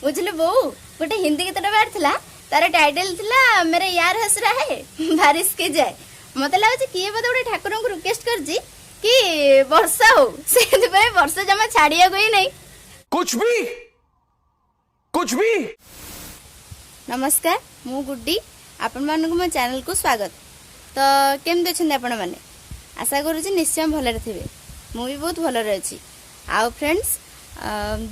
बुझले बोऊ गोटे हिंदी गीत बाहर थिला तार टाइटल थिला मेरे यार हंस रहा है बारिश के जाए मत लगे किए बोधे गोटे ठाकुर को रिक्वेस्ट कर कि वर्षा हो से वर्षा जमा छाड़िया ही नहीं कुछ भी नमस्कार मु गुड्डी आपण मानक मो चैनल को स्वागत। तो केमती अच्छे आपण मैंने आशा करुँच निश्चय भलरे थे मु भी बहुत भलरे अच्छी आउ फ्रेंड्स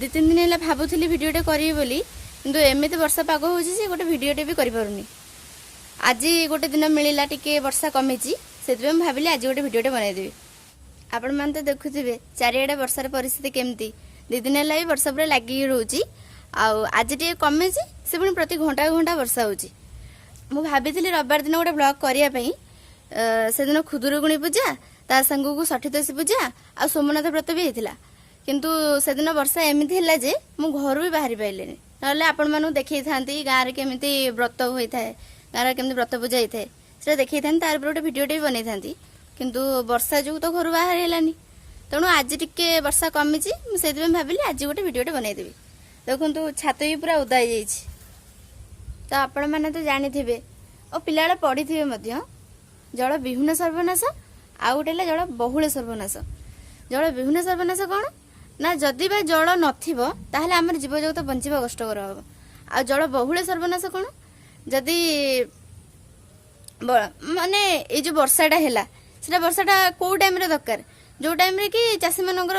दु तीन दिन है भावुली भिडटे करी बोली किंतु एमती वर्षा पाग हो गोटे भिडटे भी करें आज गोटे दिन मिलला टिके वर्षा कमी से भाविली आज गोटे भिडटे बनईदेवी आपण मैंने तो देखुवे चारिआडे वर्षार परिस्थिति केमती दु दिन है भी वर्षा पूरा लगिक रोचे आज टे कमी से पुणी प्रति घंटा घंटा वर्षा होची मु भाभी रविवार दिन गोटे ब्लॉग करने से दिन खुदुरुकुणी पूजा ता संग को षठीदशी पूजा आ सोमनाथ व्रत भी होता किंतु से दिन वर्षा एमती है जे मु घर भी बाहरी पाइले ना आपण मानू देखी था गाँव में केमी व्रत होता है गाँव में केमी व्रत पूजा होता है से देखी था तार गोटे भिडटे भी बनई था किंतु वर्षा जो तो घर बाहर है तेणु आज टिके वर्षा कमी से भाविली आज गोटे भिडटे बनईदेवी देखु छात भी पूरा उदा हो तो आपण मैंने तो जानी थे और पिला पढ़ी थे जल विहुन सर्वनाश आउ गोटे जल बहुल सर्वनाश जल विहुन सर्वनाश कौन ना जदि बा जल नाल आम जीव जगत बंचा कष्टर हम आ जल बहुल सर्वनाश कौन जदि माने ये जो वर्षाटा है से वर्षाटा कौ टाइम दरकार जो टाइम कि चाषी मानकर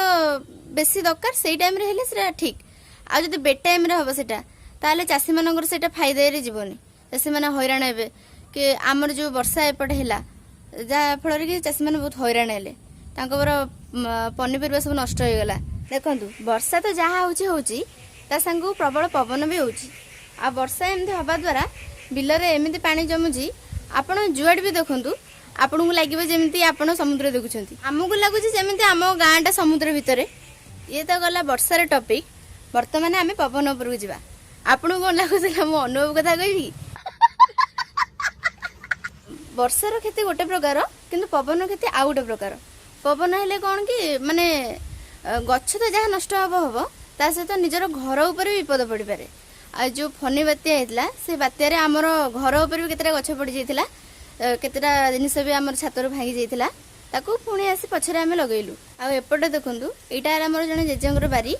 बेसी दरकार से टाइम है ठीक आ जब बेड टाइम हम से चाषी मानकर से फायदा जीवनी चाषी मैंने हैरान हे कि आमर जो वर्षा एपटे है जहाँफल कि चाषी मैंने बहुत हैरान है पनीपरिया सब नष्ट हो गला देखु वर्षा तो जहाँ होता सांग प्रबल पवन भी हो वर्षा एमती हवा द्वारा बिलर एमती पानी जमुची आपण जुआड भी देखु आपन को लगे जमी आप समुद्र देखुं आमको लगुच जमी आम गाँटा समुद्र भितर ये तो गला वर्षार टपिक बर्तमान आम पवन उपरକୁ ଯିବା आपन कौन लगुला मो अनुभव कथा कहबी वर्षार क्षति गोटे प्रकार किंतु पवन क्षति आउ गोटे प्रकार पवन हेले कौन कि माने गछ तो जहाँ नष्ट हम हम ता सहित निजर घर उपर भी विपद पड़ पारे आ जो फनी बात्या होता से बात्यार आमर घर उपर भी केतेटा गछ पड़ जाइथिला केतेटा जिनिस भी आमर छातर भांगी जाइथिला ताकू पुणी आसी पछरे आमे लगेलु आ एपटे देखंतु एटा आमर जने जेजेंगर बारी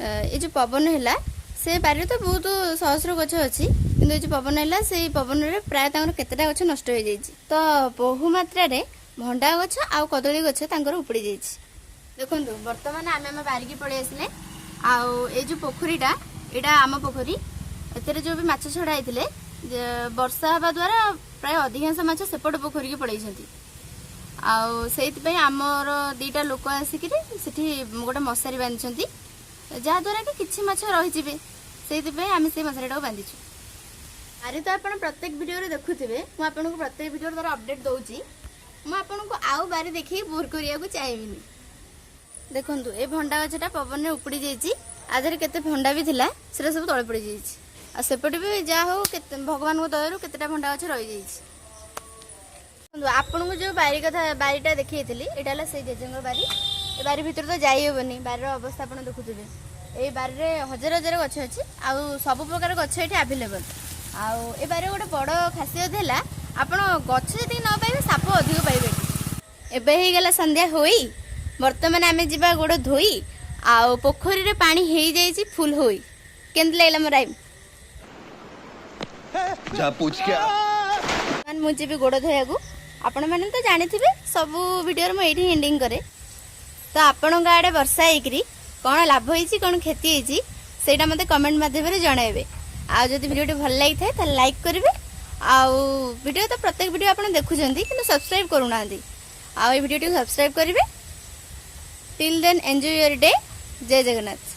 ये जो पवन है से बारी तो बहुत सहस्र गछ अच्छी किंतु जो पवन है से पवन रे प्राय केतेटा गछ नष्ट हो जाइए तो बहु मात्रा रे भंडा गछ आ कदली गछ उपड़ी जाइए देखो बर्तमान आम आम बारिकी पड़े आसिले आउ ये जो पोखरीटा यहाँ आम पोखरी एते जो भी माछ छड़ा होते वर्षा हवा द्वारा प्राय अधिकांश माछ सेपट पोखरी की पड़े आईपाई आमर दीटा लोक आसिक गोटे मशारी बांधि जहाद्वारा कि किसी माछ रही से आम से मशारीटा बांधीचु आरे तो आप प्रत्येक वीडियो देखुवे मुझे प्रत्येक वीडियो द्वारा अपडेट दूसरी मुझे आउ बारी देखिए बोर करने चाहिए देखु ये भंडा गछटा पवन उपड़ी जाइए आधे के भंडा भी थिला से सब तले पड़ जाइए सेपटे भी जहाँ हो भगवान दयारू केतेटा भंडा गछ रही जाइए आपन को जो बारी कथा बारीटा देखी यहाँ से जेजेंगर बारी ए बारी भीतर तो जाई हेबनी बारीर अवस्था आप देखुवे ये बारी हजार हजार गछ अच्छी आउ सब प्रकार गछ ये आवेलेबल आउ ए बारी गोटे बड़ खासियत है आप गछ जी न पाइबे साप अधिक पाइबे एबे हो गला संध्या होई बर्तमान आम जा गोड़ धोई आउ पोखरी रे पानी हो जाइए फुल होई केमती लगला मोर राइम जा पूछ क्या मुझे भी गोड़ धोया को आपण मैंने तो जानी थे सब वीडियो में ये एंडिंग करे तो आपण आड़े वर्षा होकरी कौन लाभ होती कौन क्षति होती से मत कमेंट मध्यम जनइबे आ जब वीडियो भल लगी था तो लाइक करेंगे आउ वीडियो तो प्रत्येक वीडियो आप देखुं कि सब्सक्राइब करूना आ वीडियो सब्सक्राइब करेंगे till then enjoy your day जय जगन्नाथ।